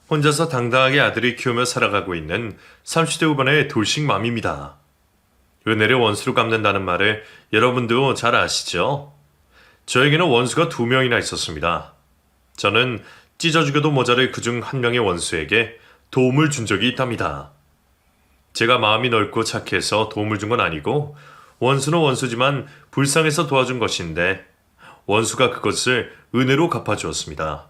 혼자서 당당하게 아들을 키우며 살아가고 있는 30대 후반의 돌싱맘입니다. 은혜를 원수로 갚는다는 말을 여러분도 잘 아시죠? 저에게는 원수가 2명이나 있었습니다. 저는 찢어 죽여도 모자랄 그중 한 명의 원수에게 도움을 준 적이 있답니다. 제가 마음이 넓고 착해서 도움을 준 건 아니고 원수는 원수지만 불쌍해서 도와준 것인데 원수가 그것을 은혜로 갚아주었습니다.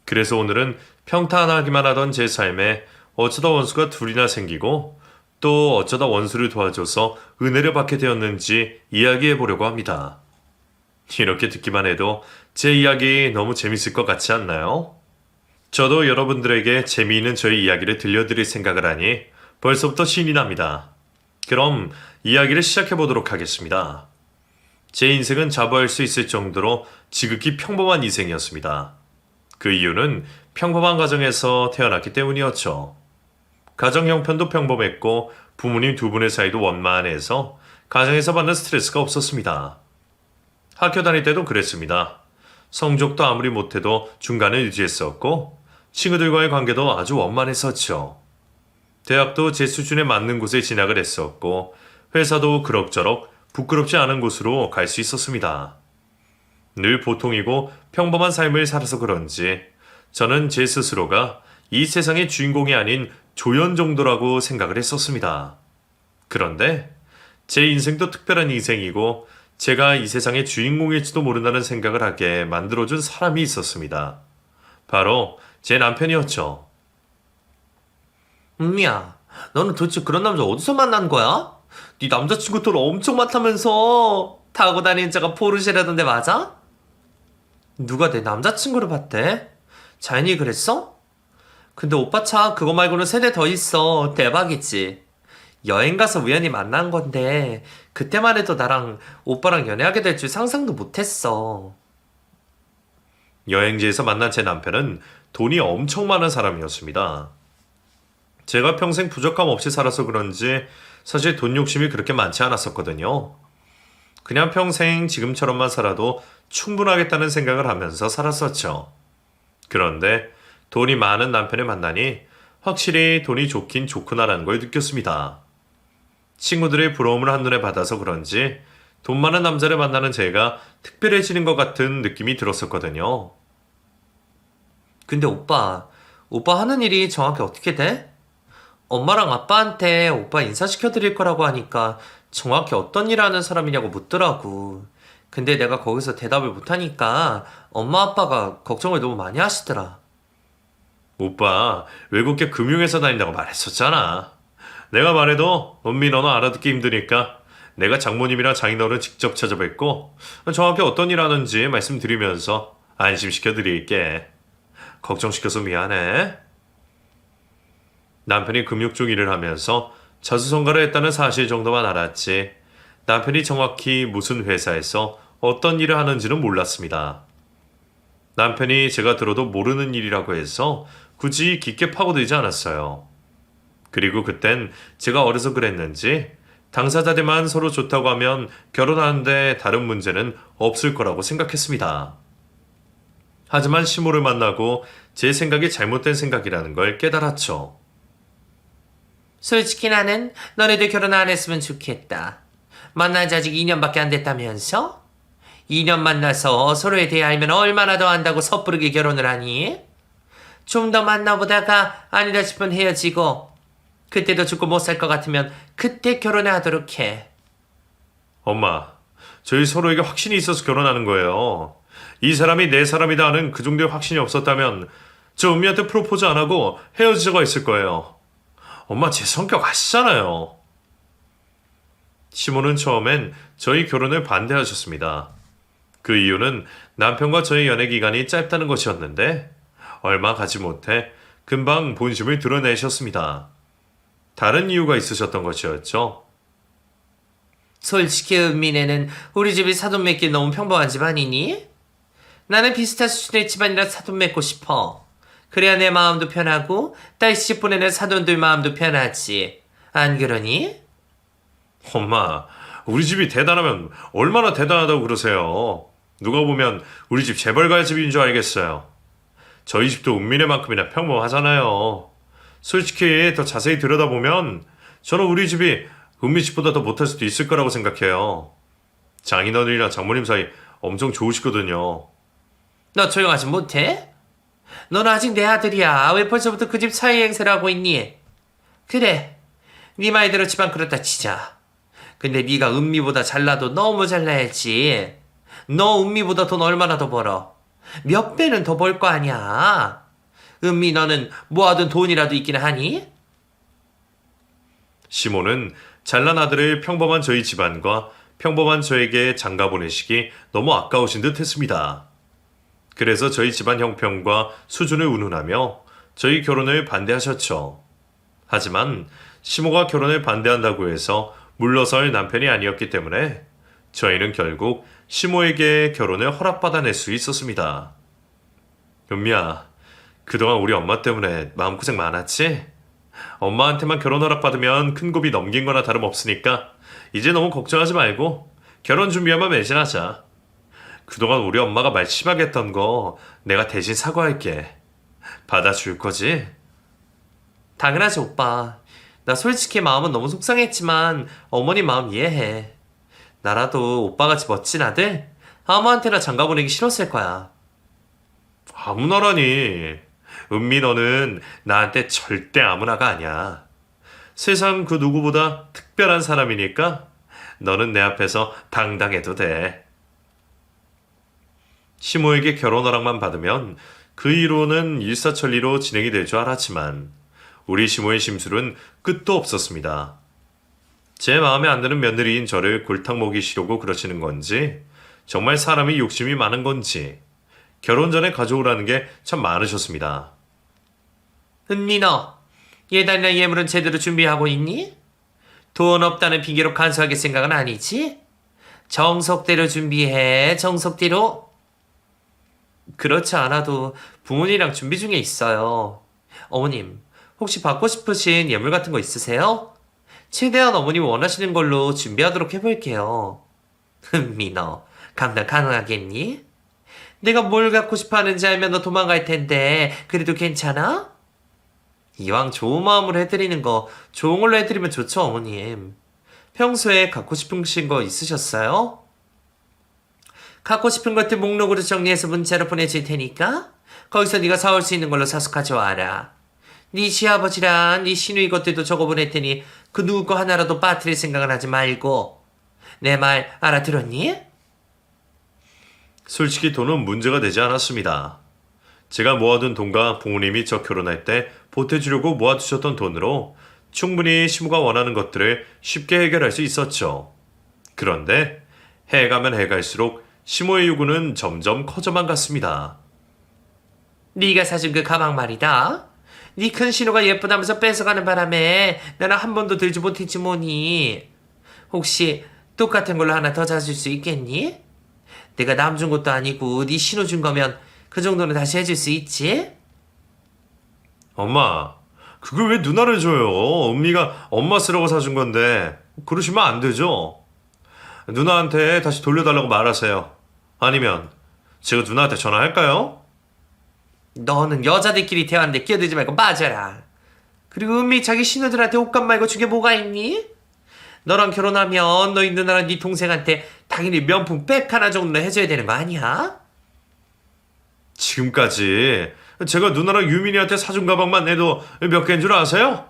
그래서 오늘은 평탄하기만 하던 제 삶에 어쩌다 원수가 2이나 생기고 또 어쩌다 원수를 도와줘서 은혜를 받게 되었는지 이야기해 보려고 합니다. 이렇게 듣기만 해도 제 이야기 너무 재밌을 것 같지 않나요? 저도 여러분들에게 재미있는 저의 이야기를 들려드릴 생각을 하니 벌써부터 신이 납니다. 그럼 이야기를 시작해 보도록 하겠습니다. 제 인생은 자부할 수 있을 정도로 지극히 평범한 인생이었습니다. 그 이유는 평범한 가정에서 태어났기 때문이었죠. 가정 형편도 평범했고 부모님 2분의 사이도 원만해서 가정에서 받는 스트레스가 없었습니다. 학교 다닐 때도 그랬습니다. 성적도 아무리 못해도 중간을 유지했었고 친구들과의 관계도 아주 원만했었죠. 대학도 제 수준에 맞는 곳에 진학을 했었고 회사도 그럭저럭 부끄럽지 않은 곳으로 갈 수 있었습니다. 늘 보통이고 평범한 삶을 살아서 그런지 저는 제 스스로가 이 세상의 주인공이 아닌 조연 정도라고 생각을 했었습니다. 그런데 제 인생도 특별한 인생이고 제가 이 세상의 주인공일지도 모른다는 생각을 하게 만들어준 사람이 있었습니다. 바로 제 남편이었죠. 은미야, 너는 도대체 그런 남자 어디서 만난 거야? 네 남자친구 돈 엄청 많다면서 타고 다니는 차가 포르쉐라던데 맞아? 누가 내 남자친구를 봤대? 자연이 그랬어? 근데 오빠 차 그거 말고는 3대 더 있어. 대박이지. 여행 가서 우연히 만난 건데 그때만 해도 나랑 오빠랑 연애하게 될 줄 상상도 못했어. 여행지에서 만난 제 남편은 돈이 엄청 많은 사람이었습니다. 제가 평생 부족함 없이 살아서 그런지 사실 돈 욕심이 그렇게 많지 않았었거든요. 그냥 평생 지금처럼만 살아도 충분하겠다는 생각을 하면서 살았었죠. 그런데 돈이 많은 남편을 만나니 확실히 돈이 좋긴 좋구나라는 걸 느꼈습니다. 친구들의 부러움을 한눈에 받아서 그런지 돈 많은 남자를 만나는 제가 특별해지는 것 같은 느낌이 들었었거든요. 근데 오빠 하는 일이 정확히 어떻게 돼? 엄마랑 아빠한테 오빠 인사시켜드릴 거라고 하니까 정확히 어떤 일 하는 사람이냐고 묻더라고. 근데 내가 거기서 대답을 못하니까 엄마 아빠가 걱정을 너무 많이 하시더라. 오빠 외국계 금융회사 다닌다고 말했었잖아. 내가 말해도 은미 너는 알아듣기 힘드니까 내가 장모님이랑 장인어른 직접 찾아뵙고 정확히 어떤 일 하는지 말씀드리면서 안심시켜 드릴게. 걱정시켜서 미안해. 남편이 금융 쪽 일을 하면서 자수성가를 했다는 사실 정도만 알았지 남편이 정확히 무슨 회사에서 어떤 일을 하는지는 몰랐습니다. 남편이 제가 들어도 모르는 일이라고 해서 굳이 깊게 파고들지 않았어요. 그리고 그땐 제가 어려서 그랬는지 당사자들만 서로 좋다고 하면 결혼하는데 다른 문제는 없을 거라고 생각했습니다. 하지만 시모를 만나고 제 생각이 잘못된 생각이라는 걸 깨달았죠. 솔직히 나는 너네들 결혼 안 했으면 좋겠다. 만난 지 아직 2년밖에 안 됐다면서? 2년 만나서 서로에 대해 알면 얼마나 더 안다고 섣부르게 결혼을 하니? 좀 더 만나보다가 아니다 싶으면 헤어지고 그때도 죽고 못 살 것 같으면 그때 결혼하도록 해. 엄마, 저희 서로에게 확신이 있어서 결혼하는 거예요. 이 사람이 내 사람이다 하는 그 정도의 확신이 없었다면 저 은미한테 프로포즈 안 하고 헤어지자고 했을 거예요. 엄마 제 성격 아시잖아요. 시모는 처음엔 저희 결혼을 반대하셨습니다. 그 이유는 남편과 저의 연애 기간이 짧다는 것이었는데 얼마 가지 못해 금방 본심을 드러내셨습니다. 다른 이유가 있으셨던 것이었죠. 솔직히 은민애는 우리 집이 사돈 맺기 너무 평범한 집안이니? 나는 비슷한 수준의 집안이라 사돈 맺고 싶어. 그래야 내 마음도 편하고 딸 시집 보내는 사돈들 마음도 편하지. 안 그러니? 엄마, 우리 집이 대단하면 얼마나 대단하다고 그러세요. 누가 보면 우리 집 재벌가의 집인 줄 알겠어요. 저희 집도 은민이만큼이나 평범하잖아요. 솔직히 더 자세히 들여다보면 저는 우리 집이 은미 집보다 더 못할 수도 있을 거라고 생각해요. 장인어른이랑 장모님 사이 엄청 좋으시거든요. 너 조용하지 못해? 넌 아직 내 아들이야. 왜 벌써부터 그 집 사이 행세를 하고 있니? 그래, 네 말대로 집안 그렇다 치자. 근데 네가 은미보다 잘나도 너무 잘나야지. 너 은미보다 돈 얼마나 더 벌어? 몇 배는 더 벌 거 아니야. 은미 너는 모아둔 돈이라도 있긴 하니? 시모는 잘난 아들을 평범한 저희 집안과 평범한 저에게 장가 보내시기 너무 아까우신 듯 했습니다. 그래서 저희 집안 형편과 수준을 운운하며 저희 결혼을 반대하셨죠. 하지만 시모가 결혼을 반대한다고 해서 물러설 남편이 아니었기 때문에 저희는 결국 시모에게 결혼을 허락받아낼 수 있었습니다. 은미야, 그동안 우리 엄마 때문에 마음고생 많았지? 엄마한테만 결혼 허락받으면 큰 고비 넘긴 거나 다름없으니까 이제 너무 걱정하지 말고 결혼 준비하면 매진하자. 그동안 우리 엄마가 말 심하게 했던 거 내가 대신 사과할게. 받아줄 거지? 당연하지, 오빠. 나 솔직히 마음은 너무 속상했지만 어머니 마음 이해해. 나라도 오빠같이 멋진 아들 아무한테나 장가 보내기 싫었을 거야. 아무나라니. 은미 너는 나한테 절대 아무나가 아니야. 세상 그 누구보다 특별한 사람이니까 너는 내 앞에서 당당해도 돼. 시모에게 결혼 허락만 받으면 그 이로는 일사천리로 진행이 될 줄 알았지만 우리 시모의 심술은 끝도 없었습니다. 제 마음에 안 드는 며느리인 저를 골탕 먹이시려고 그러시는 건지 정말 사람이 욕심이 많은 건지 결혼 전에 가져오라는 게 참 많으셨습니다. 은미 너 예단이나 예물은 제대로 준비하고 있니? 돈 없다는 핑계로 간수하게 생각은 아니지? 정석대로 준비해, 정석대로. 그렇지 않아도 부모님이랑 준비 중에 있어요. 어머님, 혹시 받고 싶으신 예물 같은 거 있으세요? 최대한 어머님 원하시는 걸로 준비하도록 해볼게요. 은미 너 감당 가능하겠니? 내가 뭘 갖고 싶어 하는지 알면 너 도망갈 텐데 그래도 괜찮아? 이왕 좋은 마음으로 해드리는 거 좋은 걸로 해드리면 좋죠, 어머님. 평소에 갖고 싶으신 거 있으셨어요? 갖고 싶은 것들 목록으로 정리해서 문자로 보내줄 테니까 거기서 네가 사올 수 있는 걸로 사서 가져와라. 네 시아버지랑 네 시누이 것들도 적어 보낼 테니 그 누구 거 하나라도 빠뜨릴 생각은 하지 말고. 내 말 알아들었니? 솔직히 돈은 문제가 되지 않았습니다. 제가 모아둔 돈과 부모님이 저 결혼할 때 보태주려고 모아두셨던 돈으로 충분히 시모가 원하는 것들을 쉽게 해결할 수 있었죠. 그런데 해가면 해갈수록 시모의 요구는 점점 커져만 갔습니다. 네가 사준 그 가방 말이다. 네 큰 신우가 예쁘다면서 뺏어가는 바람에 나는 한 번도 들지 못했지 뭐니. 혹시 똑같은 걸로 하나 더 사줄 수 있겠니? 내가 남 준 것도 아니고 네 신우 준 거면 그 정도는 다시 해줄 수 있지? 엄마, 그걸 왜 누나를 줘요? 은미가 엄마 쓰라고 사준 건데 그러시면 안 되죠. 누나한테 다시 돌려달라고 말하세요. 아니면 제가 누나한테 전화할까요? 너는 여자들끼리 대화하는데 끼어들지 말고 빠져라. 그리고 은미 자기 신우들한테 옷값 말고 준 게 뭐가 있니? 너랑 결혼하면 너희 누나랑 네 동생한테 당연히 명품 백 하나 정도는 해줘야 되는 거 아니야? 지금까지 제가 누나랑 유민이한테 사준 가방만 내도 몇 개인 줄 아세요?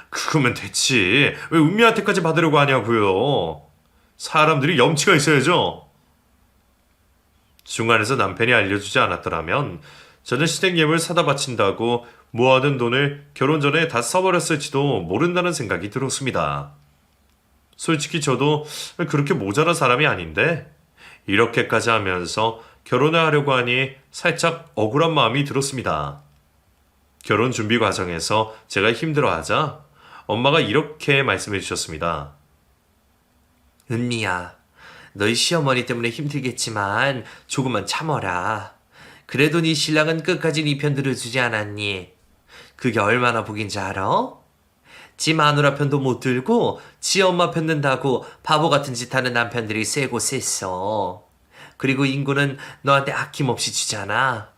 그거면 됐지. 왜 은미한테까지 받으려고 하냐고요. 사람들이 염치가 있어야죠. 중간에서 남편이 알려주지 않았더라면 저는 시댁예물 사다 바친다고 모아둔 돈을 결혼 전에 다 써버렸을지도 모른다는 생각이 들었습니다. 솔직히 저도 그렇게 모자란 사람이 아닌데 이렇게까지 하면서 결혼을 하려고 하니 살짝 억울한 마음이 들었습니다. 결혼 준비 과정에서 제가 힘들어하자 엄마가 이렇게 말씀해 주셨습니다. 은미야, 너희 시어머니 때문에 힘들겠지만 조금만 참어라. 그래도 네 신랑은 끝까지 네 편 들어주지 않았니? 그게 얼마나 복인지 알아? 지 마누라 편도 못 들고 지 엄마 편 든다고 바보 같은 짓 하는 남편들이 세고 셌어. 그리고 인구는 너한테 아낌없이 주잖아.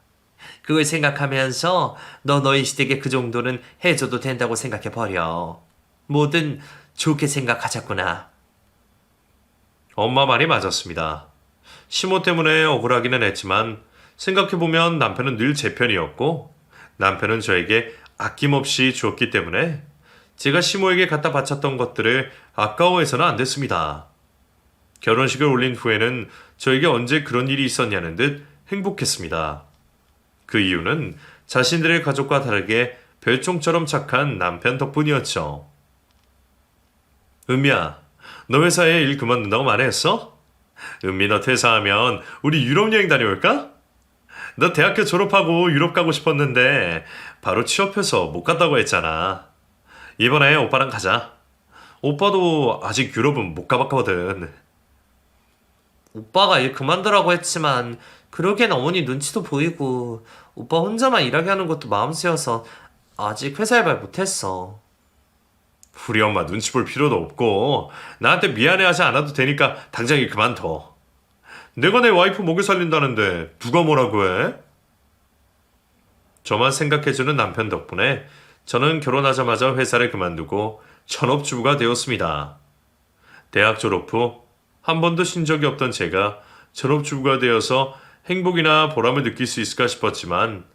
그걸 생각하면서 너희 시댁에 그 정도는 해줘도 된다고 생각해버려. 뭐든 좋게 생각하자꾸나. 엄마 말이 맞았습니다. 시모 때문에 억울하기는 했지만 생각해보면 남편은 늘 제 편이었고 남편은 저에게 아낌없이 주었기 때문에 제가 시모에게 갖다 바쳤던 것들을 아까워해서는 안 됐습니다. 결혼식을 올린 후에는 저에게 언제 그런 일이 있었냐는 듯 행복했습니다. 그 이유는 자신들의 가족과 다르게 별종처럼 착한 남편 덕분이었죠. 은미야, 너 회사에 일 그만둔다고 말했어? 은미 너 퇴사하면 우리 유럽 여행 다녀올까? 너 대학교 졸업하고 유럽 가고 싶었는데 바로 취업해서 못 갔다고 했잖아. 이번에 오빠랑 가자. 오빠도 아직 유럽은 못 가봤거든. 오빠가 일 그만두라고 했지만 그러기엔 어머니 눈치도 보이고 오빠 혼자만 일하게 하는 것도 마음 쓰여서 아직 회사 알바 못했어. 우리 엄마 눈치 볼 필요도 없고 나한테 미안해하지 않아도 되니까 당장 일 그만둬. 내가 내 와이프 먹여 살린다는데 누가 뭐라고 해? 저만 생각해주는 남편 덕분에 저는 결혼하자마자 회사를 그만두고 전업주부가 되었습니다. 대학 졸업 후 한 번도 쉰 적이 없던 제가 전업주부가 되어서 행복이나 보람을 느낄 수 있을까 싶었지만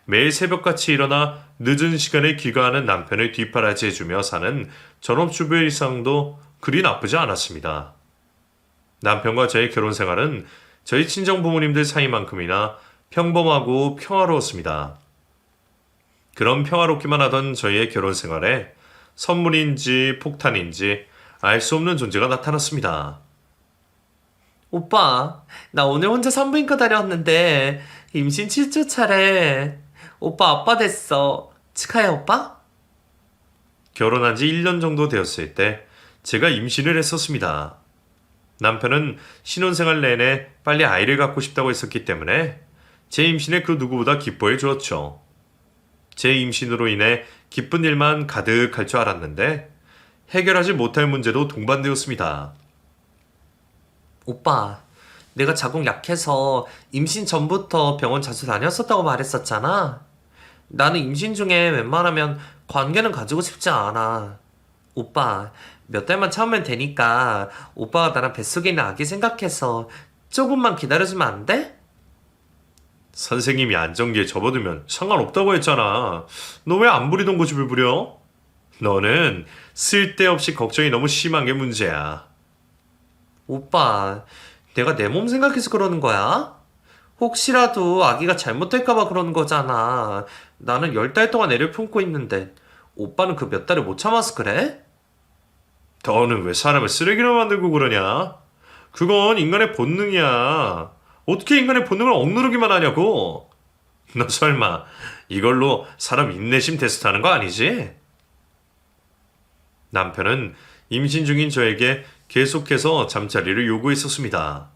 매일 새벽같이 일어나 늦은 시간에 귀가하는 남편을 뒷바라지해주며 사는 전업주부의 일상도 그리 나쁘지 않았습니다. 남편과 저의 결혼 생활은 저희 친정 부모님들 사이만큼이나 평범하고 평화로웠습니다. 그런 평화롭기만 하던 저희의 결혼 생활에 선물인지 폭탄인지 알 수 없는 존재가 나타났습니다. 오빠, 나 오늘 혼자 산부인과 다녀왔는데 임신 7주 차래. 오빠 아빠 됐어. 축하해, 오빠? 결혼한 지 1년 정도 되었을 때 제가 임신을 했었습니다. 남편은 신혼생활 내내 빨리 아이를 갖고 싶다고 했었기 때문에 제 임신에 그 누구보다 기뻐해 주었죠. 제 임신으로 인해 기쁜 일만 가득할 줄 알았는데 해결하지 못할 문제도 동반되었습니다. 오빠, 내가 자궁 약해서 임신 전부터 병원 자주 다녔었다고 말했었잖아. 나는 임신 중에 웬만하면 관계는 가지고 싶지 않아. 오빠, 몇 달만 참으면 되니까 오빠가 나랑 뱃속에 있는 아기 생각해서 조금만 기다려주면 안 돼? 선생님이 안정기에 접어두면 상관없다고 했잖아. 너 왜 안 부리던 고집을 부려? 너는 쓸데없이 걱정이 너무 심한 게 문제야. 오빠, 내가 내 몸 생각해서 그러는 거야? 혹시라도 아기가 잘못될까봐 그러는 거잖아. 나는 10달 동안 애를 품고 있는데 오빠는 그 몇 달을 못 참아서 그래? 너는 왜 사람을 쓰레기로 만들고 그러냐? 그건 인간의 본능이야. 어떻게 인간의 본능을 억누르기만 하냐고? 너 설마 이걸로 사람 인내심 테스트하는 거 아니지? 남편은 임신 중인 저에게 계속해서 잠자리를 요구했었습니다.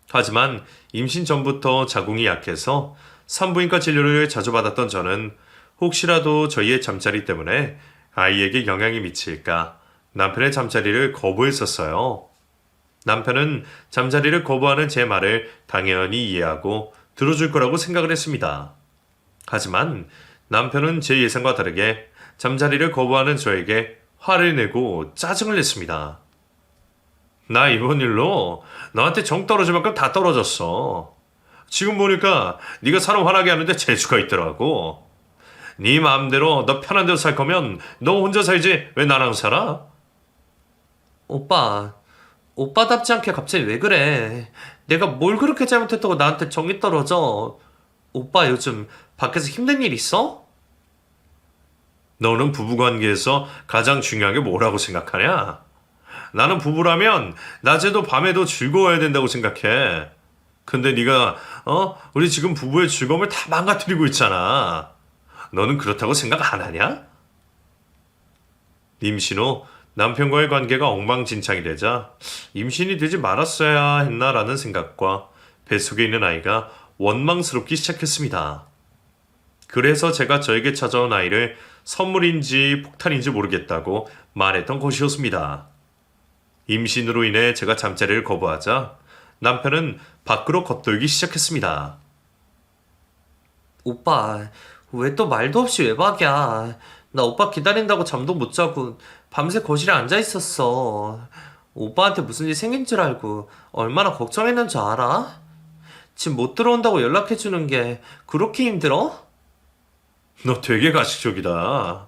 하지만 임신 전부터 자궁이 약해서 산부인과 진료를 자주 받았던 저는 혹시라도 저희의 잠자리 때문에 아이에게 영향이 미칠까 남편의 잠자리를 거부했었어요. 남편은 잠자리를 거부하는 제 말을 당연히 이해하고 들어줄 거라고 생각을 했습니다. 하지만 남편은 제 예상과 다르게 잠자리를 거부하는 저에게 화를 내고 짜증을 냈습니다. 나 이번 일로 너한테 정 떨어질 만큼 다 떨어졌어. 지금 보니까 네가 사람 화나게 하는데 재주가 있더라고. 네 마음대로 너 편한 대로 살 거면 너 혼자 살지 왜 나랑 살아? 오빠, 오빠답지 않게 갑자기 왜 그래? 내가 뭘 그렇게 잘못했다고 나한테 정이 떨어져? 오빠 요즘 밖에서 힘든 일 있어? 너는 부부관계에서 가장 중요한 게 뭐라고 생각하냐? 나는 부부라면 낮에도 밤에도 즐거워야 된다고 생각해. 근데 네가 우리 지금 부부의 즐거움을 다 망가뜨리고 있잖아. 너는 그렇다고 생각 안 하냐? 임신 후 남편과의 관계가 엉망진창이 되자 임신이 되지 말았어야 했나라는 생각과 뱃속에 있는 아이가 원망스럽기 시작했습니다. 그래서 제가 저에게 찾아온 아이를 선물인지 폭탄인지 모르겠다고 말했던 것이었습니다. 임신으로 인해 제가 잠자리를 거부하자 남편은 밖으로 겉돌기 시작했습니다. 오빠, 왜 또 말도 없이 외박이야? 나 오빠 기다린다고 잠도 못 자고 밤새 거실에 앉아 있었어. 오빠한테 무슨 일 생긴 줄 알고 얼마나 걱정했는 줄 알아? 집 못 들어온다고 연락해주는 게 그렇게 힘들어? 너 되게 가식적이다.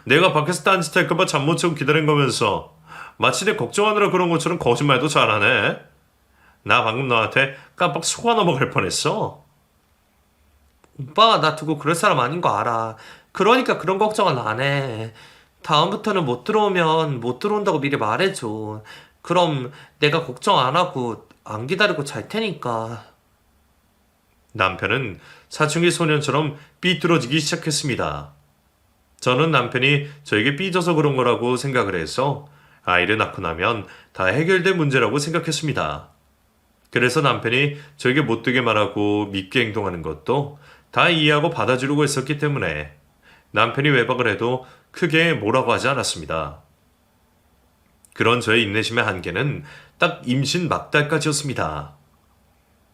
내가 밖에서 딴짓 할까봐 잠 못 자고 기다린 거면서 마치 내 걱정하느라 그런 것처럼 거짓말도 잘하네. 나 방금 너한테 깜빡 속아 넘어갈 뻔했어. 오빠가 나 두고 그럴 사람 아닌 거 알아. 그러니까 그런 걱정은 안 해. 다음부터는 못 들어오면 못 들어온다고 미리 말해줘. 그럼 내가 걱정 안 하고 안 기다리고 잘 테니까. 남편은 사춘기 소년처럼 삐뚤어지기 시작했습니다. 저는 남편이 저에게 삐져서 그런 거라고 생각을 해서 아이를 낳고 나면 다 해결된 문제라고 생각했습니다. 그래서 남편이 저에게 못되게 말하고 밉게 행동하는 것도 다 이해하고 받아주려고 했었기 때문에 남편이 외박을 해도 크게 뭐라고 하지 않았습니다. 그런 저의 인내심의 한계는 딱 임신 막달까지였습니다.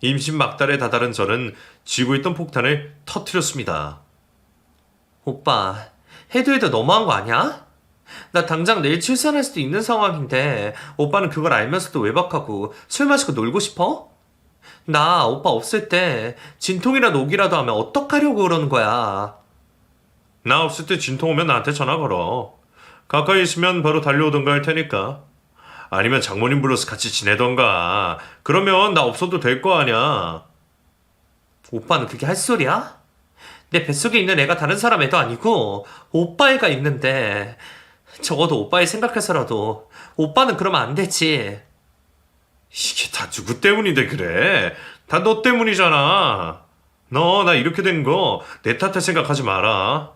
임신 막달에 다다른 저는 쥐고 있던 폭탄을 터뜨렸습니다. 오빠, 해도 해도 너무한 거 아니야? 나 당장 내일 출산할 수도 있는 상황인데 오빠는 그걸 알면서도 외박하고 술 마시고 놀고 싶어? 나 오빠 없을 때 진통이라도 오기라도 하면 어떡하려고 그러는 거야. 나 없을 때 진통 오면 나한테 전화 걸어. 가까이 있으면 바로 달려오던가 할 테니까. 아니면 장모님 불러서 같이 지내던가. 그러면 나 없어도 될 거 아냐. 오빠는 그게 할 소리야? 내 뱃속에 있는 애가 다른 사람 애도 아니고 오빠 애가 있는데 적어도 오빠 애 생각해서라도 오빠는 그러면 안 되지. 이게 다 누구 때문인데 그래? 다 너 때문이잖아. 너 나 이렇게 된 거 내 탓할 생각하지 마라.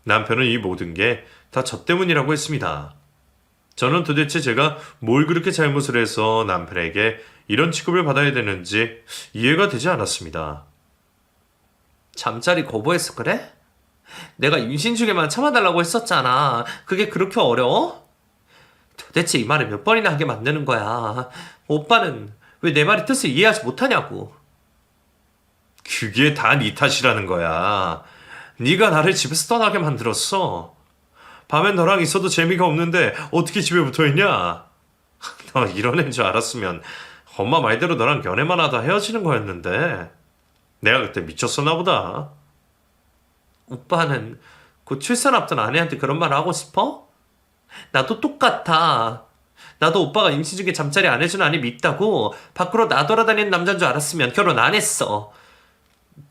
남편은 이 모든 게 다 저 때문이라고 했습니다. 저는 도대체 제가 뭘 그렇게 잘못을 해서 남편에게 이런 취급을 받아야 되는지 이해가 되지 않았습니다. 잠자리 거부해서 그래? 내가 임신 중에만 참아달라고 했었잖아. 그게 그렇게 어려워? 도대체 이 말을 몇 번이나 하게 만드는 거야. 오빠는 왜 내 말의 뜻을 이해하지 못하냐고. 그게 다 네 탓이라는 거야. 네가 나를 집에서 떠나게 만들었어. 밤엔 너랑 있어도 재미가 없는데 어떻게 집에 붙어있냐? 너 이런 애인 줄 알았으면 엄마 말대로 너랑 연애만 하다 헤어지는 거였는데 내가 그때 미쳤었나 보다. 오빠는 곧 출산 앞둔 아내한테 그런 말 하고 싶어? 나도 똑같아. 나도 오빠가 임신 중에 잠자리 안 해주는 아내 밉다고 밖으로 나돌아다니는 남자인 줄 알았으면 결혼 안 했어.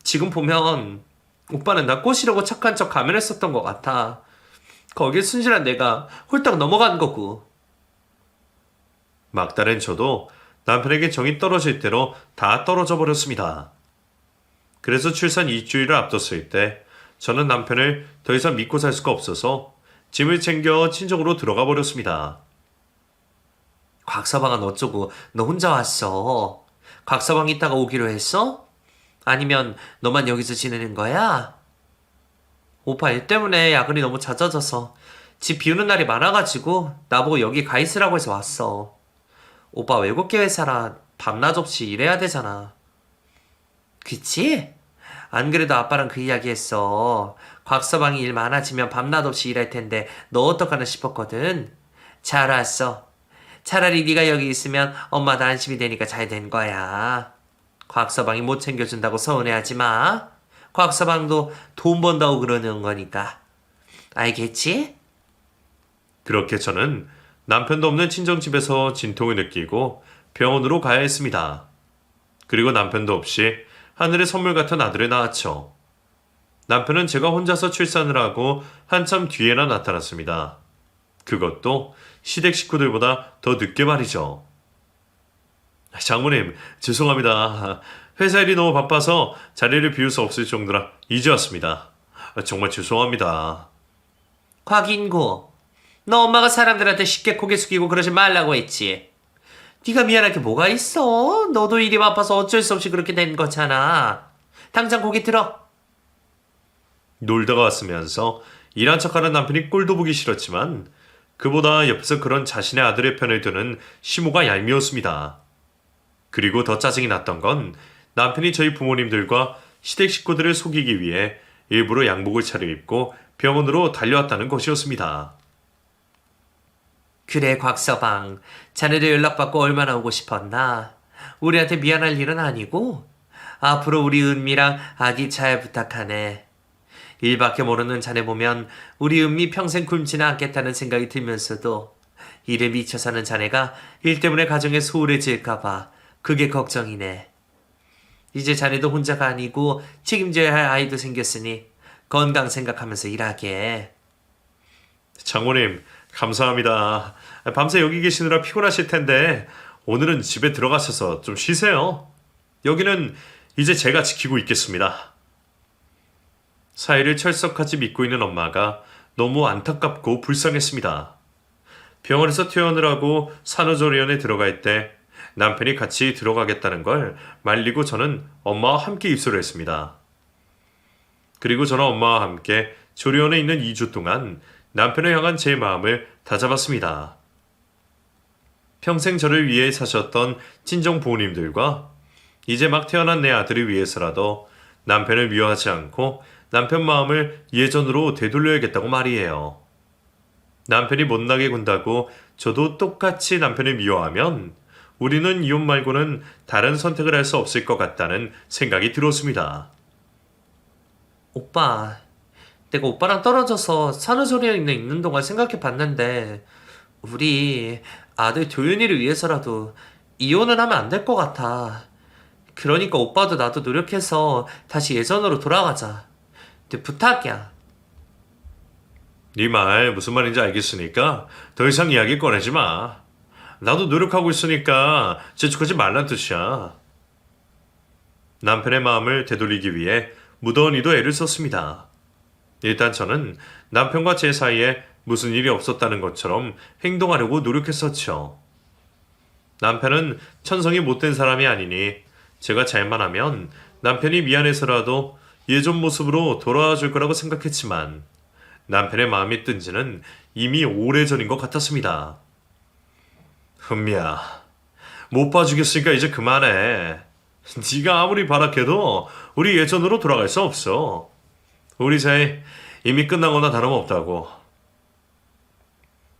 지금 보면 오빠는 나 꼬시려고 착한 척 가면했었던 것 같아. 거기에 순진한 내가 홀딱 넘어간 거고. 막달엔 저도 남편에게 정이 떨어질 대로 다 떨어져 버렸습니다. 그래서 출산 2주일을 앞뒀을 때 저는 남편을 더 이상 믿고 살 수가 없어서 짐을 챙겨 친정으로 들어가 버렸습니다. 곽서방은 어쩌고 너 혼자 왔어? 곽서방 이따가 오기로 했어? 아니면 너만 여기서 지내는 거야? 오빠 일 때문에 야근이 너무 잦아져서 집 비우는 날이 많아가지고 나보고 여기 가 있으라고 해서 왔어. 오빠 외국계 회사라 밤낮 없이 일해야 되잖아. 그치? 안 그래도 아빠랑 그 이야기 했어. 곽서방이 일 많아지면 밤낮 없이 일할 텐데 너 어떡하나 싶었거든. 잘 왔어. 차라리 네가 여기 있으면 엄마도 안심이 되니까 잘 된 거야. 곽서방이 못 챙겨준다고 서운해하지 마. 곽서방도 돈 번다고 그러는 거니까. 알겠지? 그렇게 저는 남편도 없는 친정집에서 진통을 느끼고 병원으로 가야 했습니다. 그리고 남편도 없이 하늘의 선물 같은 아들을 낳았죠. 남편은 제가 혼자서 출산을 하고 한참 뒤에나 나타났습니다. 그것도 시댁 식구들보다 더 늦게 말이죠. 장모님, 죄송합니다. 회사 일이 너무 바빠서 자리를 비울 수 없을 정도라 이제 왔습니다. 정말 죄송합니다. 곽인구, 너 엄마가 사람들한테 쉽게 고개 숙이고 그러지 말라고 했지. 네가 미안할 게 뭐가 있어? 너도 일이 바빠서 어쩔 수 없이 그렇게 된 거잖아. 당장 고개 들어. 놀다가 왔으면서 일한 척하는 남편이 꼴도 보기 싫었지만 그보다 옆에서 그런 자신의 아들의 편을 드는 시모가 얄미웠습니다. 그리고 더 짜증이 났던 건 남편이 저희 부모님들과 시댁 식구들을 속이기 위해 일부러 양복을 차려입고 병원으로 달려왔다는 것이었습니다. 그래, 곽서방. 자네도 연락받고 얼마나 오고 싶었나? 우리한테 미안할 일은 아니고 앞으로 우리 은미랑 아기 잘 부탁하네. 일밖에 모르는 자네 보면 우리 은미 평생 굶지는 않겠다는 생각이 들면서도 일에 미쳐 사는 자네가 일 때문에 가정에 소홀해질까봐 그게 걱정이네. 이제 자네도 혼자가 아니고 책임져야 할 아이도 생겼으니 건강 생각하면서 일하게. 장모님, 감사합니다. 밤새 여기 계시느라 피곤하실 텐데 오늘은 집에 들어가셔서 좀 쉬세요. 여기는 이제 제가 지키고 있겠습니다. 사이를 철석같이 믿고 있는 엄마가 너무 안타깝고 불쌍했습니다. 병원에서 퇴원을 하고 산후조리원에 들어갈 때 남편이 같이 들어가겠다는 걸 말리고 저는 엄마와 함께 입소를 했습니다. 그리고 저는 엄마와 함께 조리원에 있는 2주 동안 남편을 향한 제 마음을 다잡았습니다. 평생 저를 위해 사셨던 친정 부모님들과 이제 막 태어난 내 아들을 위해서라도 남편을 미워하지 않고 남편 마음을 예전으로 되돌려야겠다고 말이에요. 남편이 못나게 군다고 저도 똑같이 남편을 미워하면 우리는 이혼 말고는 다른 선택을 할 수 없을 것 같다는 생각이 들었습니다. 오빠, 내가 오빠랑 떨어져서 산후조리원에 있는 동안 생각해 봤는데 우리 아들 도윤이를 위해서라도 이혼은 하면 안 될 것 같아. 그러니까 오빠도 나도 노력해서 다시 예전으로 돌아가자. 근데 부탁이야. 네 말 무슨 말인지 알겠으니까 더 이상 이야기 꺼내지 마. 나도 노력하고 있으니까 재촉하지 말란 뜻이야. 남편의 마음을 되돌리기 위해 무더운이도 애를 썼습니다. 일단 저는 남편과 제 사이에 무슨 일이 없었다는 것처럼 행동하려고 노력했었죠. 남편은 천성이 못된 사람이 아니니 제가 잘만 하면 남편이 미안해서라도 예전 모습으로 돌아와 줄 거라고 생각했지만 남편의 마음이 뜬 지는 이미 오래전인 것 같았습니다. 은미야, 못 봐주겠으니까 이제 그만해. 네가 아무리 바락해도 우리 예전으로 돌아갈 수 없어. 우리 사이 이미 끝난 거나 다름없다고.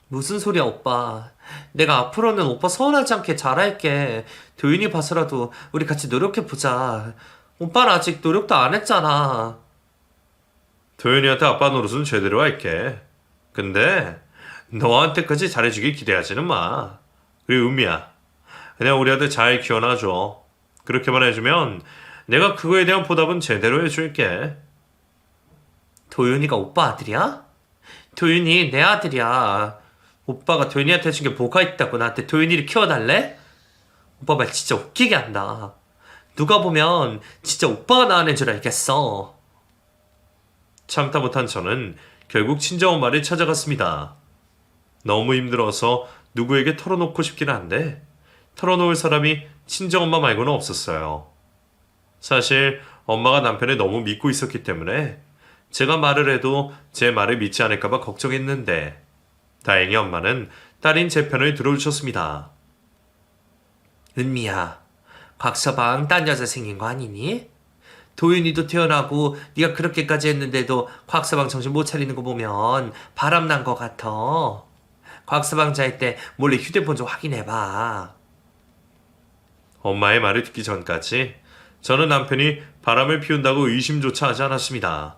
무슨 소리야, 오빠. 내가 앞으로는 오빠 서운하지 않게 잘할게. 도윤이 봐서라도 우리 같이 노력해보자. 오빠는 아직 노력도 안 했잖아. 도현이한테 아빠 노릇은 제대로 할게. 근데 너한테까지 잘해주길 기대하지는 마. 그리고 은미야, 그냥 우리 아들 잘 키워놔줘. 그렇게만 해주면 내가 그거에 대한 보답은 제대로 해줄게. 도윤이가 오빠 아들이야? 도윤이 내 아들이야. 오빠가 도윤이한테 해준 게 뭐가 있다고 나한테 도윤이를 키워달래? 오빠 말 진짜 웃기게 한다. 누가 보면 진짜 오빠가 낳아낸 줄 알겠어. 참다 못한 저는 결국 친정엄마를 찾아갔습니다. 너무 힘들어서 누구에게 털어놓고 싶긴 한데 털어놓을 사람이 친정엄마 말고는 없었어요. 사실 엄마가 남편을 너무 믿고 있었기 때문에 제가 말을 해도 제 말을 믿지 않을까봐 걱정했는데 다행히 엄마는 딸인 제 편을 들어주셨습니다. 은미야, 곽서방 딴 여자 생긴 거 아니니? 도윤이도 태어나고 네가 그렇게까지 했는데도 곽서방 정신 못 차리는 거 보면 바람난 거 같아. 곽서방 잘 때 몰래 휴대폰 좀 확인해봐. 엄마의 말을 듣기 전까지 저는 남편이 바람을 피운다고 의심조차 하지 않았습니다.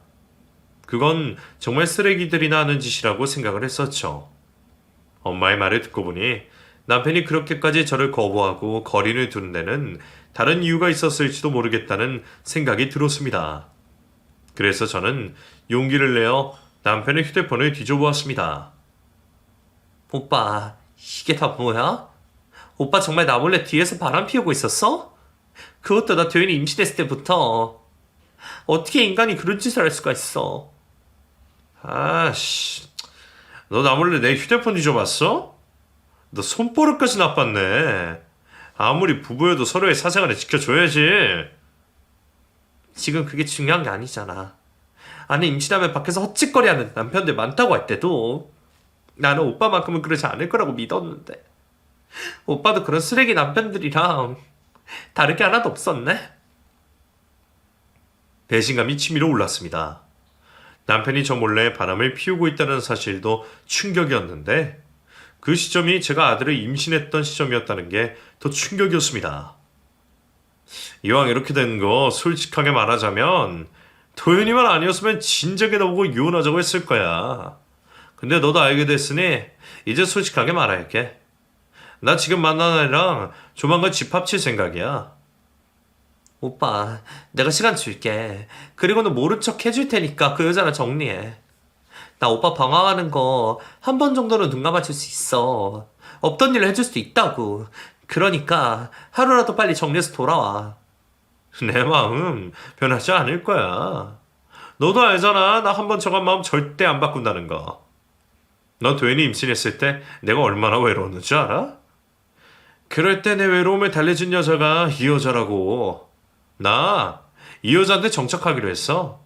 그건 정말 쓰레기들이나 하는 짓이라고 생각을 했었죠. 엄마의 말을 듣고 보니 남편이 그렇게까지 저를 거부하고 거리를 두는 데는 다른 이유가 있었을지도 모르겠다는 생각이 들었습니다. 그래서 저는 용기를 내어 남편의 휴대폰을 뒤져보았습니다. 오빠, 이게 다 뭐야? 오빠 정말 나 몰래 뒤에서 바람 피우고 있었어? 그것도 나 도윤이 임신했을 때부터. 어떻게 인간이 그런 짓을 할 수가 있어? 아씨, 너 나 몰래 내 휴대폰 뒤져봤어? 너 손버릇까지 나빴네. 아무리 부부여도 서로의 사생활을 지켜줘야지. 지금 그게 중요한 게 아니잖아. 아내 임신하면 밖에서 헛짓거리하는 남편들 많다고 할 때도 나는 오빠만큼은 그러지 않을 거라고 믿었는데 오빠도 그런 쓰레기 남편들이랑 다를 게 하나도 없었네. 배신감이 치밀어 올랐습니다. 남편이 저 몰래 바람을 피우고 있다는 사실도 충격이었는데 그 시점이 제가 아들을 임신했던 시점이었다는 게 더 충격이었습니다. 이왕 이렇게 된 거 솔직하게 말하자면 도윤이만 아니었으면 진작에 나보고 이혼하자고 했을 거야. 근데 너도 알게 됐으니 이제 솔직하게 말할게. 나 지금 만난 애랑 조만간 집 합칠 생각이야. 오빠, 내가 시간 줄게. 그리고는 모른 척 해줄 테니까 그 여자랑 정리해. 나 오빠 방황하는 거 한 번 정도는 눈 감아줄 수 있어. 없던 일을 해줄 수도 있다고. 그러니까 하루라도 빨리 정리해서 돌아와. 내 마음 변하지 않을 거야. 너도 알잖아. 나 한 번 저간 마음 절대 안 바꾼다는 거. 너 도현이 임신했을 때 내가 얼마나 외로웠는지 알아? 그럴 때 내 외로움을 달래준 여자가 이 여자라고. 나 이 여자한테 정착하기로 했어.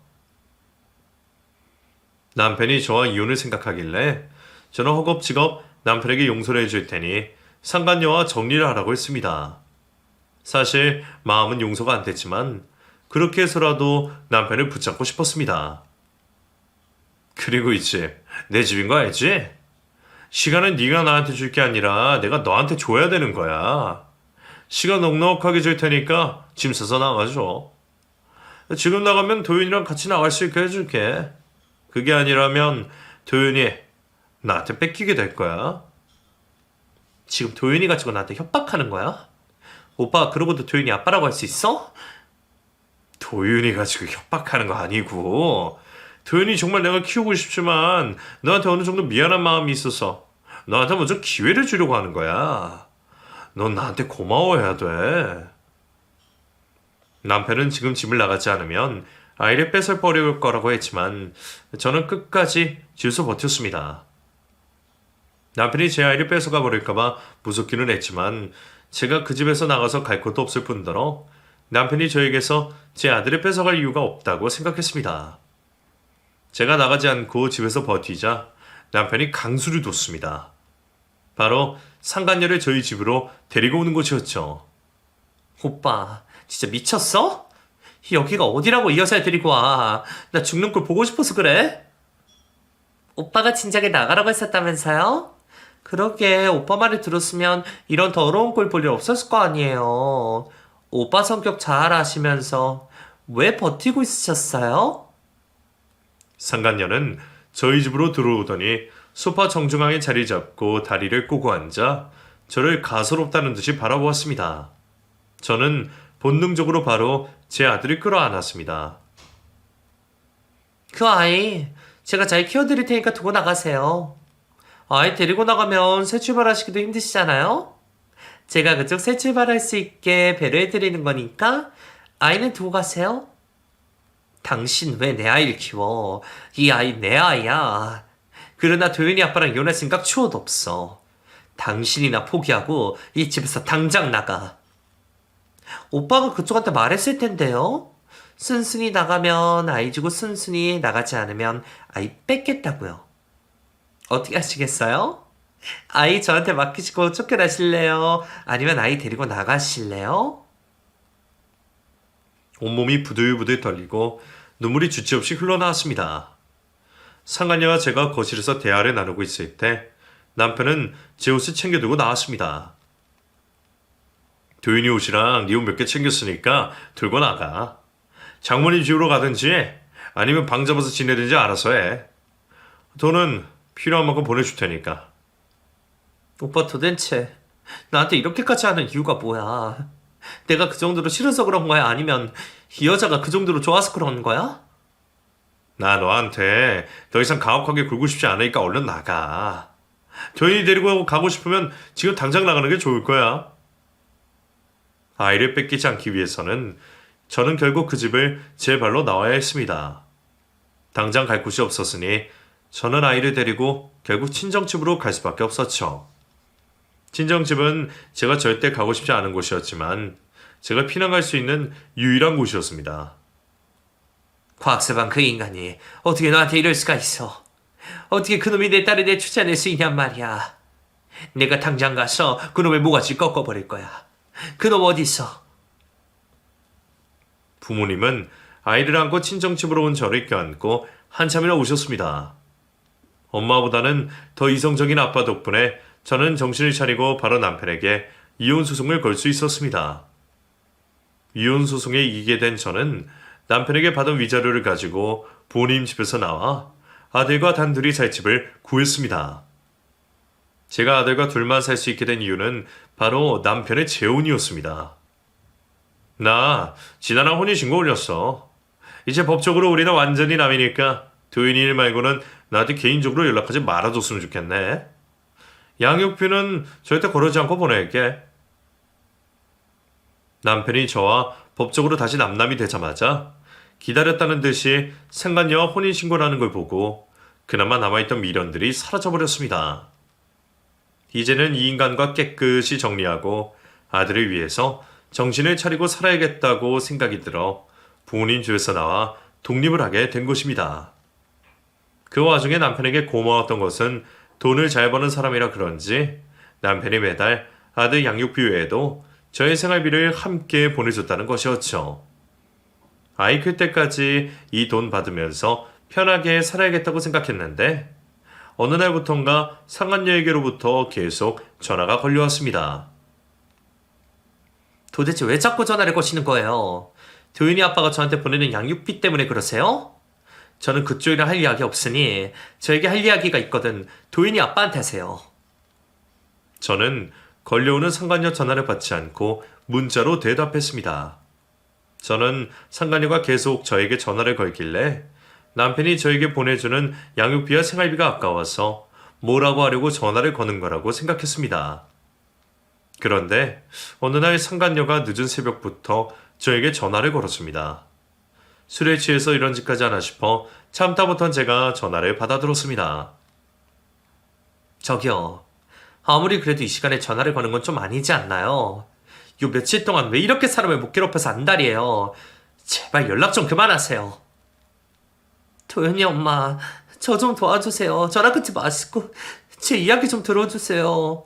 남편이 저와 이혼을 생각하길래 저는 허겁지겁 남편에게 용서를 해줄 테니 상간녀와 정리를 하라고 했습니다. 사실 마음은 용서가 안 됐지만 그렇게 해서라도 남편을 붙잡고 싶었습니다. 그리고 이 집 내 집인 거 알지? 시간은 네가 나한테 줄 게 아니라 내가 너한테 줘야 되는 거야. 시간 넉넉하게 줄 테니까 짐 싸서 나가줘. 지금 나가면 도윤이랑 같이 나갈 수 있게 해줄게. 그게 아니라면 도윤이 나한테 뺏기게 될 거야. 지금 도윤이 가지고 나한테 협박하는 거야? 오빠 그러고도 도윤이 아빠라고 할 수 있어? 도윤이 가지고 협박하는 거 아니고 도윤이 정말 내가 키우고 싶지만 너한테 어느 정도 미안한 마음이 있어서 너한테 먼저 기회를 주려고 하는 거야. 넌 나한테 고마워해야 돼. 남편은 지금 집을 나가지 않으면 아이를 뺏어 버릴 거라고 했지만 저는 끝까지 지어서 버텼습니다. 남편이 제 아이를 뺏어가 버릴까봐 무섭기는 했지만 제가 그 집에서 나가서 갈 곳도 없을 뿐더러 남편이 저에게서 제 아들을 뺏어갈 이유가 없다고 생각했습니다. 제가 나가지 않고 집에서 버티자 남편이 강수를 뒀습니다. 바로 상간녀를 저희 집으로 데리고 오는 곳이었죠. 오빠, 진짜 미쳤어? 여기가 어디라고 이 여자를 데리고 와. 나 죽는 꼴 보고 싶어서 그래? 오빠가 진작에 나가라고 했었다면서요? 그러게 오빠 말을 들었으면 이런 더러운 꼴 볼 일 없었을 거 아니에요. 오빠 성격 잘 아시면서 왜 버티고 있으셨어요? 상간녀는 저희 집으로 들어오더니 소파 정중하게 자리 잡고 다리를 꼬고 앉아 저를 가소롭다는 듯이 바라보았습니다. 저는 본능적으로 바로 제 아들을 끌어안았습니다. 그 아이 제가 잘 키워드릴 테니까 두고 나가세요. 아이 데리고 나가면 새 출발하시기도 힘드시잖아요? 제가 그쪽 새 출발할 수 있게 배려해드리는 거니까 아이는 두고 가세요. 당신 왜 내 아이를 키워? 이 아이 내 아이야. 그러나 도윤이 아빠랑 이혼할 생각 추호도 없어. 당신이나 포기하고 이 집에서 당장 나가. 오빠가 그쪽한테 말했을 텐데요. 순순히 나가면 아이 주고 순순히 나가지 않으면 아이 뺏겠다고요. 어떻게 하시겠어요? 아이 저한테 맡기시고 쫓겨나실래요? 아니면 아이 데리고 나가실래요? 온몸이 부들부들 떨리고 눈물이 주체 없이 흘러나왔습니다. 상간녀와 제가 거실에서 대화를 나누고 있을 때 남편은 제 옷을 챙겨두고 나왔습니다. 도윤이 옷이랑 네 옷 몇 개 챙겼으니까 들고 나가. 장모님 집으로 가든지 아니면 방 잡아서 지내든지 알아서 해. 돈은 필요한 만큼 보내줄 테니까. 오빠 도대체 나한테 이렇게까지 하는 이유가 뭐야? 내가 그 정도로 싫어서 그런 거야? 아니면 이 여자가 그 정도로 좋아서 그런 거야? 나 너한테 더 이상 가혹하게 굴고 싶지 않으니까 얼른 나가. 도윤이 데리고 가고 싶으면 지금 당장 나가는 게 좋을 거야. 아이를 뺏기지 않기 위해서는 저는 결국 그 집을 제 발로 나와야 했습니다. 당장 갈 곳이 없었으니 저는 아이를 데리고 결국 친정집으로 갈 수밖에 없었죠. 친정집은 제가 절대 가고 싶지 않은 곳이었지만 제가 피난갈 수 있는 유일한 곳이었습니다. 곽서방 그 인간이 어떻게 너한테 이럴 수가 있어? 어떻게 그놈이 내 딸을 내쫓아낼 수 있냔 말이야. 내가 당장 가서 그놈의 모가지 꺾어버릴 거야. 그놈 어디 있어? 부모님은 아이를 안고 친정집으로 온 저를 껴안고 한참이나 우셨습니다. 엄마보다는 더 이성적인 아빠 덕분에 저는 정신을 차리고 바로 남편에게 이혼 소송을 걸 수 있었습니다. 이혼 소송에 이기게 된 저는 남편에게 받은 위자료를 가지고 부모님 집에서 나와 아들과 단둘이 살 집을 구했습니다. 제가 아들과 둘만 살 수 있게 된 이유는 바로 남편의 재혼이었습니다. 나 지난해 혼인신고 올렸어. 이제 법적으로 우리는 완전히 남이니까 도윤이 일 말고는 나한테 개인적으로 연락하지 말아줬으면 좋겠네. 양육비는 절대 거르지 않고 보낼게. 남편이 저와 법적으로 다시 남남이 되자마자 기다렸다는 듯이 상간녀와 혼인신고라는 걸 보고 그나마 남아있던 미련들이 사라져버렸습니다. 이제는 이 인간과 깨끗이 정리하고 아들을 위해서 정신을 차리고 살아야겠다고 생각이 들어 부모님 집에서 나와 독립을 하게 된 것입니다. 그 와중에 남편에게 고마웠던 것은 돈을 잘 버는 사람이라 그런지 남편이 매달 아들 양육비 외에도 저의 생활비를 함께 보내줬다는 것이었죠. 아이 클 때까지 이 돈 받으면서 편하게 살아야겠다고 생각했는데 어느 날부턴가 상간녀에게로부터 계속 전화가 걸려왔습니다. 도대체 왜 자꾸 전화를 거시는 거예요? 도윤이 아빠가 저한테 보내는 양육비 때문에 그러세요? 저는 그쪽이랑 할 이야기 없으니 저에게 할 이야기가 있거든 도윤이 아빠한테 하세요. 저는 걸려오는 상간녀 전화를 받지 않고 문자로 대답했습니다. 저는 상간녀가 계속 저에게 전화를 걸길래 남편이 저에게 보내주는 양육비와 생활비가 아까워서 뭐라고 하려고 전화를 거는 거라고 생각했습니다. 그런데 어느 날 상간녀가 늦은 새벽부터 저에게 전화를 걸었습니다. 술에 취해서 이런 짓까지 하나 싶어 참다 못한 제가 전화를 받아들었습니다. 저기요. 아무리 그래도 이 시간에 전화를 거는 건 좀 아니지 않나요? 요 며칠 동안 왜 이렇게 사람을 못 괴롭혀서 안달이에요. 제발 연락 좀 그만하세요. 도현이 엄마, 저 좀 도와주세요. 전화 끊지 마시고 제 이야기 좀 들어주세요.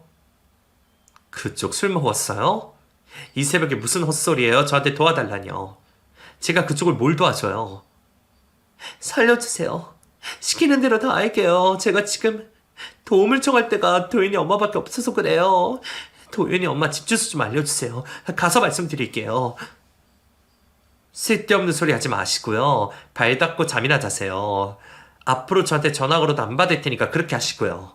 그쪽 술 먹었어요? 이 새벽에 무슨 헛소리예요? 저한테 도와달라뇨. 제가 그쪽을 뭘 도와줘요? 살려주세요. 시키는 대로 다 할게요. 제가 지금 도움을 청할 때가 도현이 엄마밖에 없어서 그래요. 도현이 엄마 집 주소 좀 알려주세요. 가서 말씀드릴게요. 쓸데없는 소리 하지 마시고요. 발 닦고 잠이나 자세요. 앞으로 저한테 전화 걸어도 안 받을 테니까 그렇게 하시고요.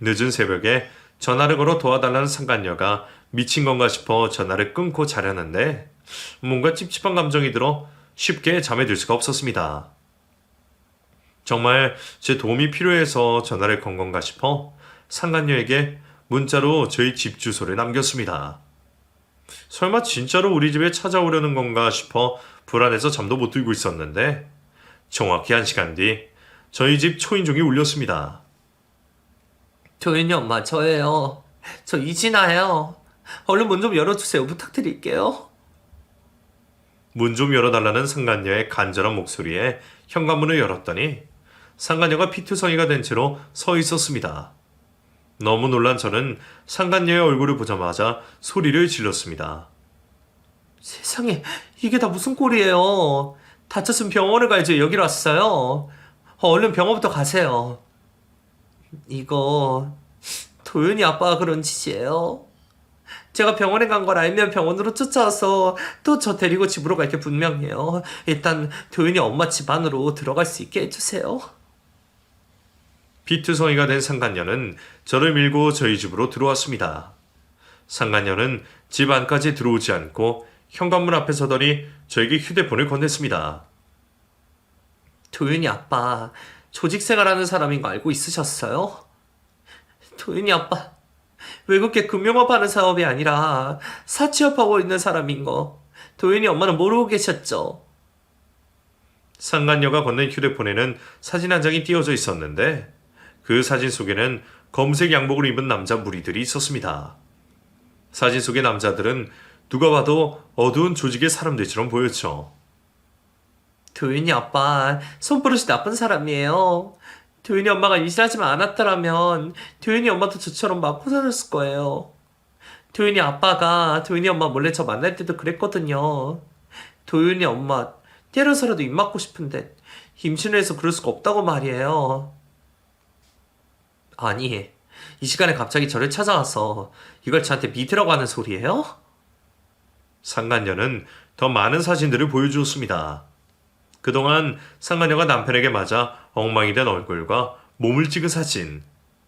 늦은 새벽에 전화를 걸어 도와달라는 상간녀가 미친 건가 싶어 전화를 끊고 자려는데 뭔가 찝찝한 감정이 들어 쉽게 잠에 들 수가 없었습니다. 정말 제 도움이 필요해서 전화를 건 건가 싶어 상간녀에게 문자로 저희 집 주소를 남겼습니다. 설마 진짜로 우리 집에 찾아오려는 건가 싶어 불안해서 잠도 못 들고 있었는데 정확히 1시간 뒤 저희 집 초인종이 울렸습니다. 도현이 엄마 저예요. 저 이진아예요. 얼른 문 좀 열어주세요. 부탁드릴게요. 문 좀 열어달라는 상간녀의 간절한 목소리에 현관문을 열었더니 상간녀가 피투성이가 된 채로 서 있었습니다. 너무 놀란 저는 상간녀의 얼굴을 보자마자 소리를 질렀습니다. 세상에 이게 다 무슨 꼴이에요. 다쳤으면 병원을 가야지 여기로 왔어요. 얼른 병원부터 가세요. 이거 도윤이 아빠가 그런 짓이에요. 제가 병원에 간 걸 알면 병원으로 쫓아와서 또 저 데리고 집으로 갈 게 분명해요. 일단 도윤이 엄마 집 안으로 들어갈 수 있게 해주세요. 피투성이가 된 상간녀는 저를 밀고 저희 집으로 들어왔습니다. 상간녀는 집 안까지 들어오지 않고 현관문 앞에 서더니 저에게 휴대폰을 건넸습니다. 도윤이 아빠 조직 생활하는 사람인 거 알고 있으셨어요? 도윤이 아빠 외국계 금융업 하는 사업이 아니라 사채업하고 있는 사람인 거 도윤이 엄마는 모르고 계셨죠? 상간녀가 건넨 휴대폰에는 사진 한 장이 띄어져 있었는데 그 사진 속에는 검색 양복을 입은 남자 무리들이 있었습니다. 사진 속의 남자들은 누가 봐도 어두운 조직의 사람들처럼 보였죠. 도윤이 아빠 손버릇이 나쁜 사람이에요. 도윤이 엄마가 일하지만 않았더라면 도윤이 엄마도 저처럼 맞고 살았을 거예요. 도윤이 아빠가 도윤이 엄마 몰래 저 만날 때도 그랬거든요. 도윤이 엄마 때려서라도 입 맞고 싶은데 임신을 해서 그럴 수가 없다고 말이에요. 아니, 이 시간에 갑자기 저를 찾아와서 이걸 저한테 믿으라고 하는 소리예요? 상간녀는 더 많은 사진들을 보여주었습니다. 그동안 상간녀가 남편에게 맞아 엉망이 된 얼굴과 몸을 찍은 사진,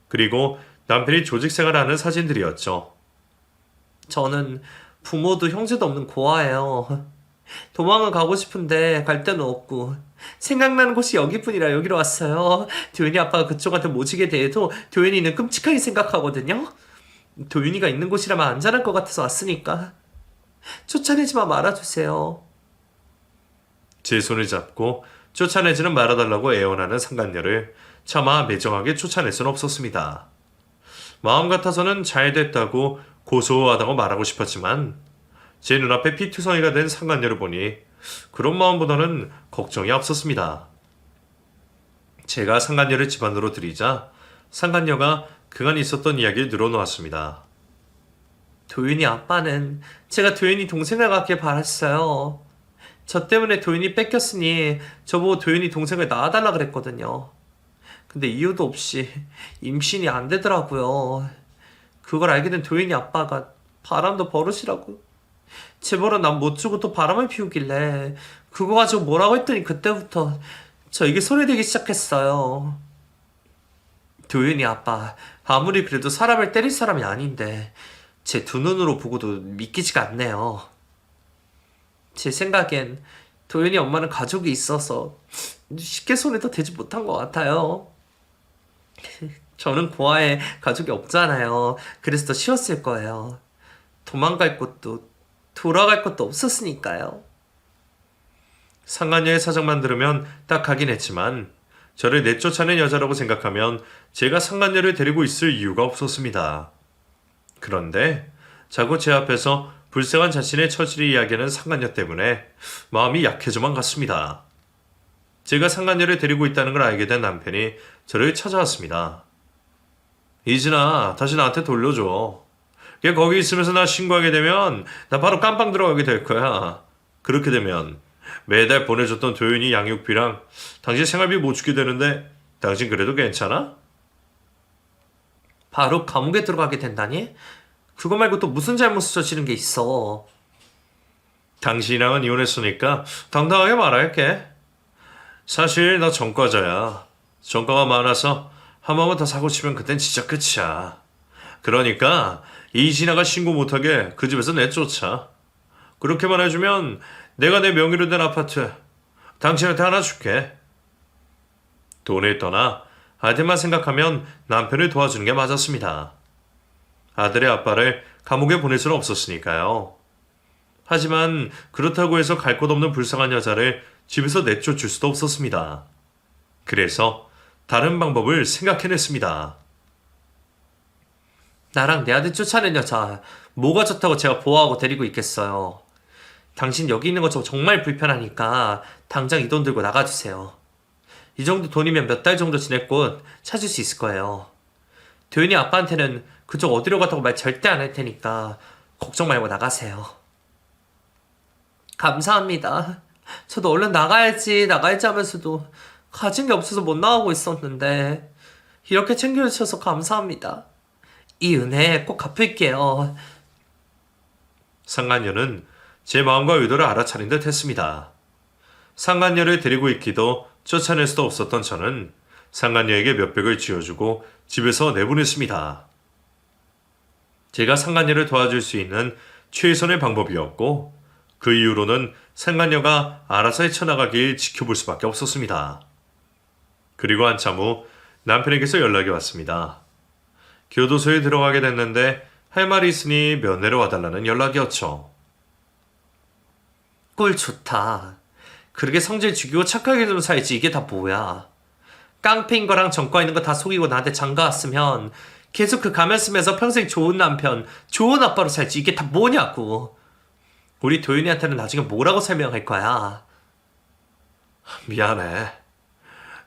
그리고 남편이 조직 생활하는 사진들이었죠. 저는 부모도 형제도 없는 고아예요. 도망을 가고 싶은데 갈 데는 없고 생각나는 곳이 여기뿐이라 여기로 왔어요. 도윤이 아빠가 그쪽한테 모시게 대해도 도윤이는 끔찍하게 생각하거든요. 도윤이가 있는 곳이라면 안전할 것 같아서 왔으니까 쫓아내지만 말아주세요. 제 손을 잡고 쫓아내지는 말아달라고 애원하는 상간녀를 차마 매정하게 쫓아낼 수는 없었습니다. 마음 같아서는 잘 됐다고 고소하다고 말하고 싶었지만 제 눈앞에 피투성이가 된 상간녀를 보니 그런 마음보다는 걱정이 앞섰습니다. 제가 상간녀를 집안으로 들이자 상간녀가 그간 있었던 이야기를 늘어놓았습니다. 도윤이 아빠는 제가 도윤이 동생을 갖길 바랐어요. 저 때문에 도윤이 뺏겼으니 저보고 도윤이 동생을 낳아달라 그랬거든요. 근데 이유도 없이 임신이 안 되더라고요. 그걸 알게 된 도윤이 아빠가 바람도 버릇이라고 재벌은 난 못 주고 또 바람을 피우길래 그거 가지고 뭐라고 했더니 그때부터 저에게 소리내기 시작했어요. 도윤이 아빠 아무리 그래도 사람을 때릴 사람이 아닌데 제 두 눈으로 보고도 믿기지가 않네요. 제 생각엔 도윤이 엄마는 가족이 있어서 쉽게 손에도 대지 못한 것 같아요. 저는 고아에 가족이 없잖아요. 그래서 더 쉬웠을 거예요. 도망갈 곳도 돌아갈 것도 없었으니까요. 상간녀의 사정만 들으면 딱 하긴 했지만 저를 내쫓아낸 여자라고 생각하면 제가 상간녀를 데리고 있을 이유가 없었습니다. 그런데 자꾸 제 앞에서 불쌍한 자신의 처지를 이야기하는 상간녀 때문에 마음이 약해져만 갔습니다. 제가 상간녀를 데리고 있다는 걸 알게 된 남편이 저를 찾아왔습니다. 이진아, 다시 나한테 돌려줘. 걔 거기 있으면서 나 신고하게 되면 나 바로 깜빵 들어가게 될 거야. 그렇게 되면 매달 보내줬던 도윤이 양육비랑 당신 생활비 못 주게 되는데 당신 그래도 괜찮아? 바로 감옥에 들어가게 된다니? 그거 말고 또 무슨 잘못을 저지른 게 있어? 당신이랑은 이혼했으니까 당당하게 말할게. 사실 나 전과자야. 전과가 많아서 한 번만 더 사고 치면 그땐 진짜 끝이야. 그러니까 이진아가 신고 못하게 그 집에서 내쫓아. 그렇게만 해주면 내가 내 명의로 된 아파트 당신한테 하나 줄게. 돈을 떠나 아들만 생각하면 남편을 도와주는 게 맞았습니다. 아들의 아빠를 감옥에 보낼 수는 없었으니까요. 하지만 그렇다고 해서 갈 곳 없는 불쌍한 여자를 집에서 내쫓을 수도 없었습니다. 그래서 다른 방법을 생각해냈습니다. 나랑 내 아들 쫓아낸 여자 뭐가 좋다고 제가 보호하고 데리고 있겠어요. 당신 여기 있는 거 저 정말 불편하니까 당장 이 돈 들고 나가주세요. 이 정도 돈이면 몇 달 정도 지낼 곳 찾을 수 있을 거예요. 도윤이 아빠한테는 그쪽 어디로 갔다고 말 절대 안 할 테니까 걱정 말고 나가세요. 감사합니다. 저도 얼른 나가야지 하면서도 가진 게 없어서 못 나가고 있었는데 이렇게 챙겨주셔서 감사합니다. 이 은혜 꼭 갚을게요. 상간녀는 제 마음과 의도를 알아차린 듯 했습니다. 상간녀를 데리고 있기도 쫓아낼 수도 없었던 저는 상간녀에게 몇백을 쥐어주고 집에서 내보냈습니다. 제가 상간녀를 도와줄 수 있는 최선의 방법이었고 그 이후로는 상간녀가 알아서 헤쳐나가길 지켜볼 수밖에 없었습니다. 그리고 한참 후 남편에게서 연락이 왔습니다. 교도소에 들어가게 됐는데 할 말이 있으니 면회로 와달라는 연락이었죠. 꿀 좋다. 그렇게 성질 죽이고 착하게 좀 살지 이게 다 뭐야. 깡패인 거랑 전과 있는 거 다 속이고 나한테 장가왔으면 계속 그 가면 쓰면서 평생 좋은 남편, 좋은 아빠로 살지 이게 다 뭐냐고. 우리 도윤이한테는 나중에 뭐라고 설명할 거야. 미안해.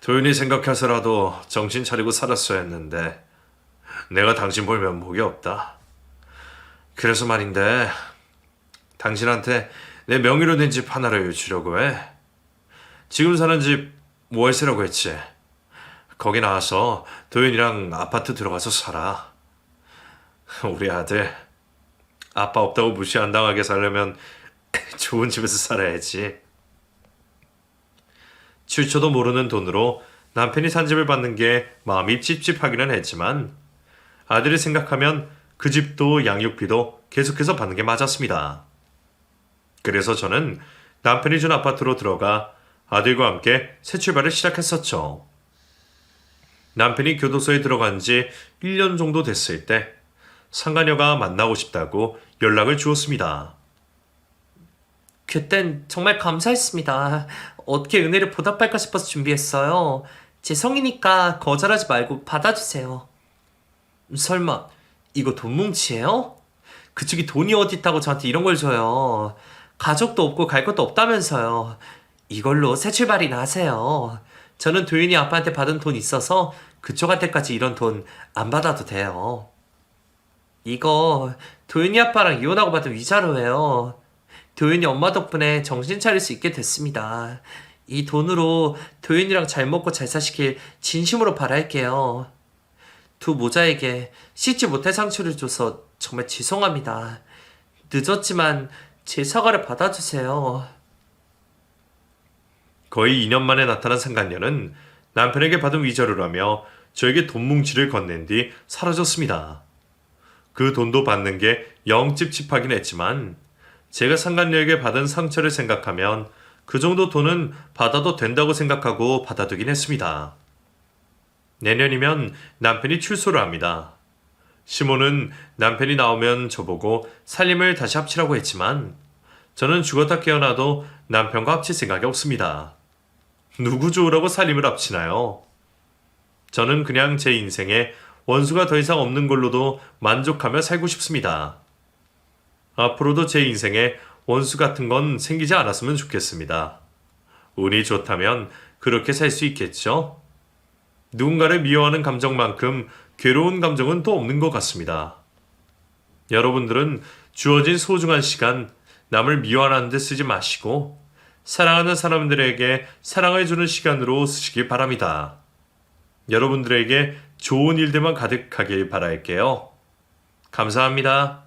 도윤이 생각해서라도 정신 차리고 살았어야 했는데 내가 당신 볼 면목이 없다. 그래서 말인데 당신한테 내 명의로 된 집 하나를 주려고 해. 지금 사는 집 월세라고 했지. 거기 나와서 도윤이랑 아파트 들어가서 살아. 우리 아들 아빠 없다고 무시 안 당하게 살려면 좋은 집에서 살아야지. 출처도 모르는 돈으로 남편이 산 집을 받는 게 마음이 찝찝하기는 했지만 아들을 생각하면 그 집도 양육비도 계속해서 받는 게 맞았습니다. 그래서 저는 남편이 준 아파트로 들어가 아들과 함께 새 출발을 시작했었죠. 남편이 교도소에 들어간 지 1년 정도 됐을 때 상가녀가 만나고 싶다고 연락을 주었습니다. 그땐 정말 감사했습니다. 어떻게 은혜를 보답할까 싶어서 준비했어요. 제 성이니까 거절하지 말고 받아주세요. 설마 이거 돈 뭉치예요? 그쪽이 돈이 어디 있다고 저한테 이런 걸 줘요. 가족도 없고 갈 것도 없다면서요. 이걸로 새 출발이나 하세요. 저는 도윤이 아빠한테 받은 돈 있어서 그쪽한테까지 이런 돈 안 받아도 돼요. 이거 도윤이 아빠랑 이혼하고 받은 위자료예요. 도윤이 엄마 덕분에 정신 차릴 수 있게 됐습니다. 이 돈으로 도윤이랑 잘 먹고 잘 사시길 진심으로 바랄게요. 두 모자에게 씻지 못할 상처를 줘서 정말 죄송합니다. 늦었지만 제 사과를 받아주세요. 거의 2년 만에 나타난 상간녀는 남편에게 받은 위자료라며 저에게 돈 뭉치를 건넨 뒤 사라졌습니다. 그 돈도 받는 게 영 찝찝하긴 했지만 제가 상간녀에게 받은 상처를 생각하면 그 정도 돈은 받아도 된다고 생각하고 받아두긴 했습니다. 내년이면 남편이 출소를 합니다. 시모는 남편이 나오면 저보고 살림을 다시 합치라고 했지만 저는 죽었다 깨어나도 남편과 합칠 생각이 없습니다. 누구 좋으라고 살림을 합치나요? 저는 그냥 제 인생에 원수가 더 이상 없는 걸로도 만족하며 살고 싶습니다. 앞으로도 제 인생에 원수 같은 건 생기지 않았으면 좋겠습니다. 운이 좋다면 그렇게 살 수 있겠죠? 누군가를 미워하는 감정만큼 괴로운 감정은 또 없는 것 같습니다. 여러분들은 주어진 소중한 시간 남을 미워하는 데 쓰지 마시고 사랑하는 사람들에게 사랑을 주는 시간으로 쓰시길 바랍니다. 여러분들에게 좋은 일들만 가득하길 바랄게요. 감사합니다.